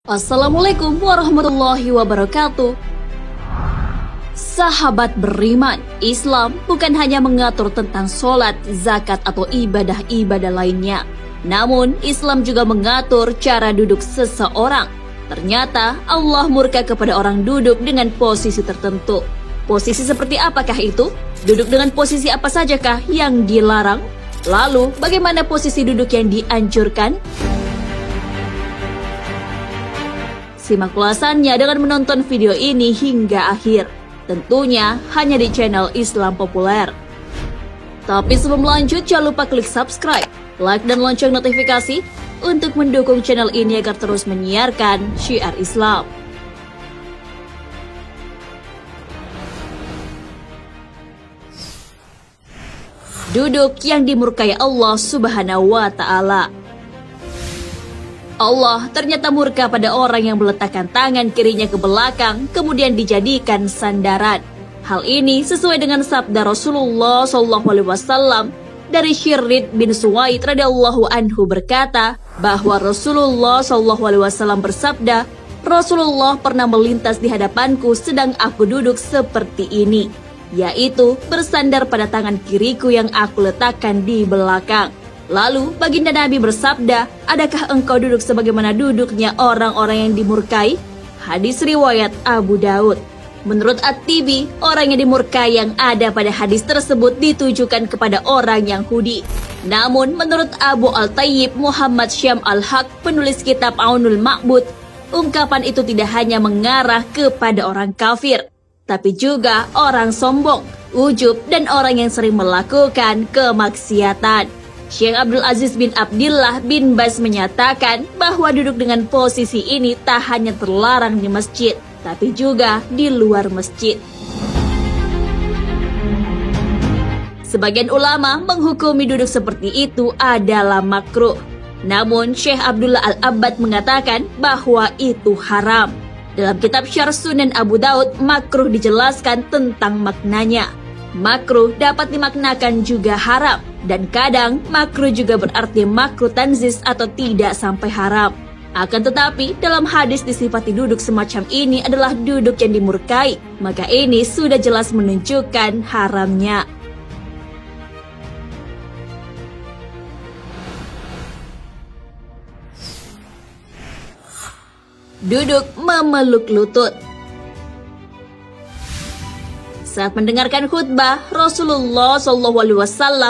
Assalamualaikum warahmatullahi wabarakatuh. Sahabat beriman, Islam bukan hanya mengatur tentang sholat, zakat, atau ibadah-ibadah lainnya. Namun, Islam juga mengatur cara duduk seseorang. Ternyata, Allah murka kepada orang duduk dengan posisi tertentu. Posisi seperti apakah itu? Duduk dengan posisi apa sajakah yang dilarang? Lalu, bagaimana posisi duduk yang dianjurkan? Simak ulasannya dengan menonton video ini hingga akhir. Tentunya hanya di channel Islam Populer. Tapi sebelum lanjut, jangan lupa klik subscribe, like, dan lonceng notifikasi untuk mendukung channel ini agar terus menyiarkan syiar Islam. Duduk yang dimurkai Allah Subhanahu wa Ta'ala. Allah ternyata murka pada orang yang meletakkan tangan kirinya ke belakang, kemudian dijadikan sandaran. Hal ini sesuai dengan sabda Rasulullah SAW dari Syirrid bin Suwaid radhiyallahu anhu berkata bahwa Rasulullah SAW bersabda, Rasulullah pernah melintas di hadapanku sedang aku duduk seperti ini, yaitu bersandar pada tangan kiriku yang aku letakkan di belakang. Lalu baginda Nabi bersabda, adakah engkau duduk sebagaimana duduknya orang-orang yang dimurkai? Hadis riwayat Abu Daud. Menurut At-Tibi, orang yang dimurkai yang ada pada hadis tersebut ditujukan kepada orang Yahudi. Namun menurut Abu Al-Tayyib Muhammad Syam Al-Haq, penulis kitab Aunul Ma'bud, ungkapan itu tidak hanya mengarah kepada orang kafir, tapi juga orang sombong, ujub, dan orang yang sering melakukan kemaksiatan. Syekh Abdul Aziz bin Abdillah bin Baz menyatakan bahwa duduk dengan posisi ini tak hanya terlarang di masjid, tapi juga di luar masjid. Sebagian ulama menghukumi duduk seperti itu adalah makruh. Namun Syekh Abdullah Al-Abbad mengatakan bahwa itu haram. Dalam kitab Syarh Sunan Abu Daud, makruh dijelaskan tentang maknanya. Makruh dapat dimaknakan juga haram, dan kadang makruh juga berarti makruh tanzis atau tidak sampai haram. Akan tetapi dalam hadis disifati duduk semacam ini adalah duduk yang dimurkai, maka ini sudah jelas menunjukkan haramnya. Duduk memeluk lutut. Saat mendengarkan khutbah, Rasulullah SAW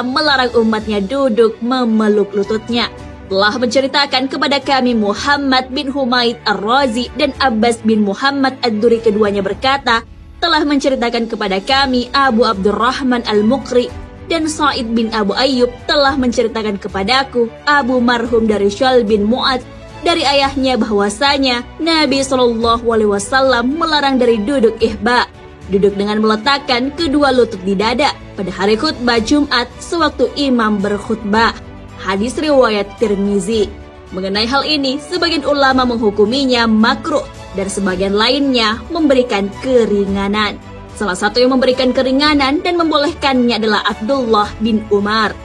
melarang umatnya duduk memeluk lututnya. Telah menceritakan kepada kami Muhammad bin Humaid Ar-Razi dan Abbas bin Muhammad Ad-Duri, keduanya berkata, telah menceritakan kepada kami Abu Abdurrahman Al-Muqri dan Sa'id bin Abu Ayyub telah menceritakan kepadaku Abu Marhum dari Syal bin Mu'ad dari ayahnya bahwasanya Nabi SAW melarang dari duduk ihba, duduk dengan meletakkan kedua lutut di dada pada hari khutbah Jumat sewaktu imam berkhutbah. Hadis riwayat Tirmizi. Mengenai hal ini, sebagian ulama menghukuminya makruh dan sebagian lainnya memberikan keringanan. Salah satu yang memberikan keringanan dan membolehkannya adalah Abdullah bin Umar.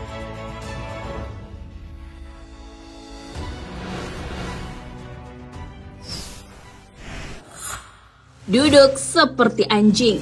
Duduk seperti anjing.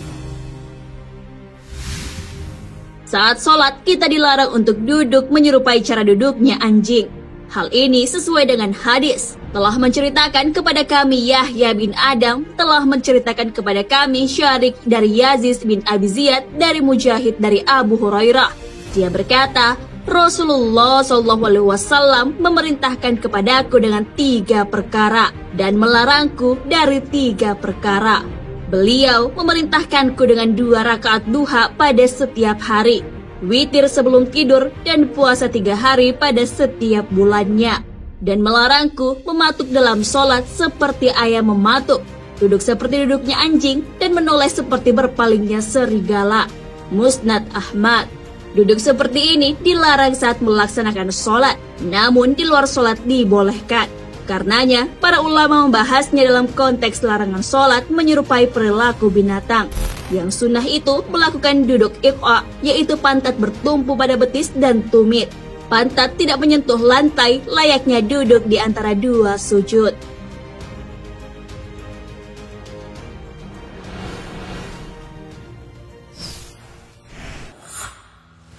Saat sholat, kita dilarang untuk duduk menyerupai cara duduknya anjing. Hal ini sesuai dengan hadis. Telah menceritakan kepada kami Yahya bin Adam, telah menceritakan kepada kami Syarik dari Yazid bin Abi Ziyad, dari Mujahid dari Abu Hurairah. Dia berkata, Rasulullah SAW memerintahkan kepadaku dengan 3 perkara dan melarangku dari 3 perkara. Beliau memerintahkanku dengan 2 rakaat duha pada setiap hari, witir sebelum tidur, dan puasa 3 hari pada setiap bulannya, dan melarangku mematuk dalam sholat seperti ayam mematuk, duduk seperti duduknya anjing, dan menoleh seperti berpalingnya serigala. Musnad Ahmad. Duduk seperti ini dilarang saat melaksanakan sholat, namun di luar sholat dibolehkan. Karenanya, para ulama membahasnya dalam konteks larangan sholat menyerupai perilaku binatang. Yang sunnah itu melakukan duduk iq'a, yaitu pantat bertumpu pada betis dan tumit. Pantat tidak menyentuh lantai, layaknya duduk di antara 2 sujud.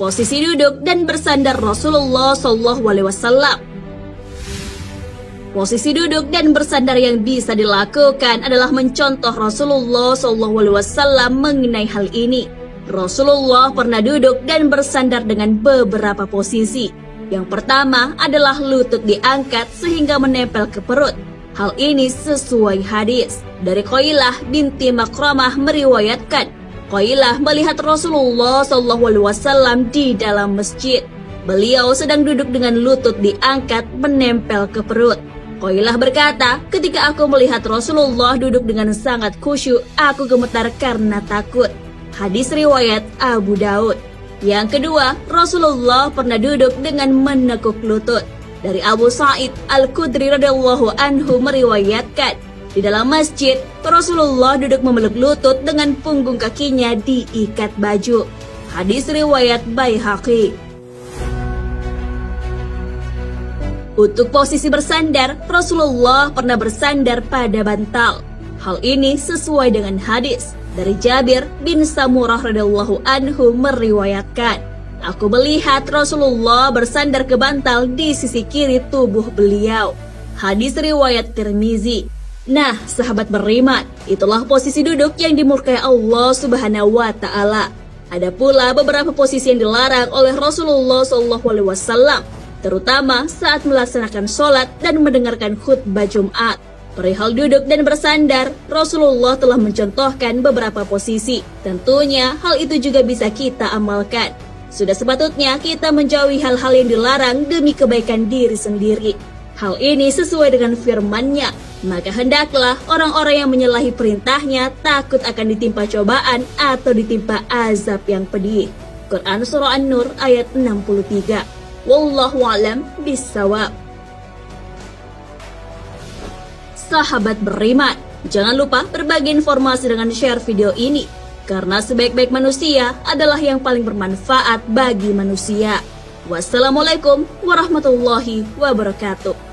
Posisi duduk dan bersandar Rasulullah SAW. Posisi duduk dan bersandar yang bisa dilakukan adalah mencontoh Rasulullah SAW mengenai hal ini. Rasulullah pernah duduk dan bersandar dengan beberapa posisi. Yang pertama adalah lutut diangkat sehingga menempel ke perut. Hal ini sesuai hadis dari Qailah binti Makramah meriwayatkan, Qailah melihat Rasulullah SAW di dalam masjid. Beliau sedang duduk dengan lutut diangkat menempel ke perut. Qailah berkata, ketika aku melihat Rasulullah duduk dengan sangat khusyuk, aku gemetar karena takut. Hadis riwayat Abu Daud. Yang kedua, Rasulullah pernah duduk dengan menekuk lutut. Dari Abu Sa'id Al-Khudri radhiyallahu anhu meriwayatkan, di dalam masjid, Rasulullah duduk memeluk lutut dengan punggung kakinya diikat baju. Hadis riwayat Baihaqi. Untuk posisi bersandar, Rasulullah pernah bersandar pada bantal. Hal ini sesuai dengan hadis dari Jabir bin Samurah radhiyallahu anhu meriwayatkan, aku melihat Rasulullah bersandar ke bantal di sisi kiri tubuh beliau. Hadis riwayat Tirmizi. Nah, sahabat beriman, itulah posisi duduk yang dimurkai Allah Subhanahu wa Ta'ala. Ada pula beberapa posisi yang dilarang oleh Rasulullah SAW, terutama saat melaksanakan sholat dan mendengarkan khutbah Jumat. Perihal duduk dan bersandar, Rasulullah telah mencontohkan beberapa posisi. Tentunya hal itu juga bisa kita amalkan. Sudah sepatutnya kita menjauhi hal-hal yang dilarang demi kebaikan diri sendiri. Hal ini sesuai dengan firman-Nya. Maka hendaklah orang-orang yang menyalahi perintahnya takut akan ditimpa cobaan atau ditimpa azab yang pedih. Quran Surah An-Nur ayat 63. Wallahu a'lam bissawab. Sahabat beriman, jangan lupa berbagi informasi dengan share video ini, karena sebaik-baik manusia adalah yang paling bermanfaat bagi manusia. Wassalamualaikum warahmatullahi wabarakatuh.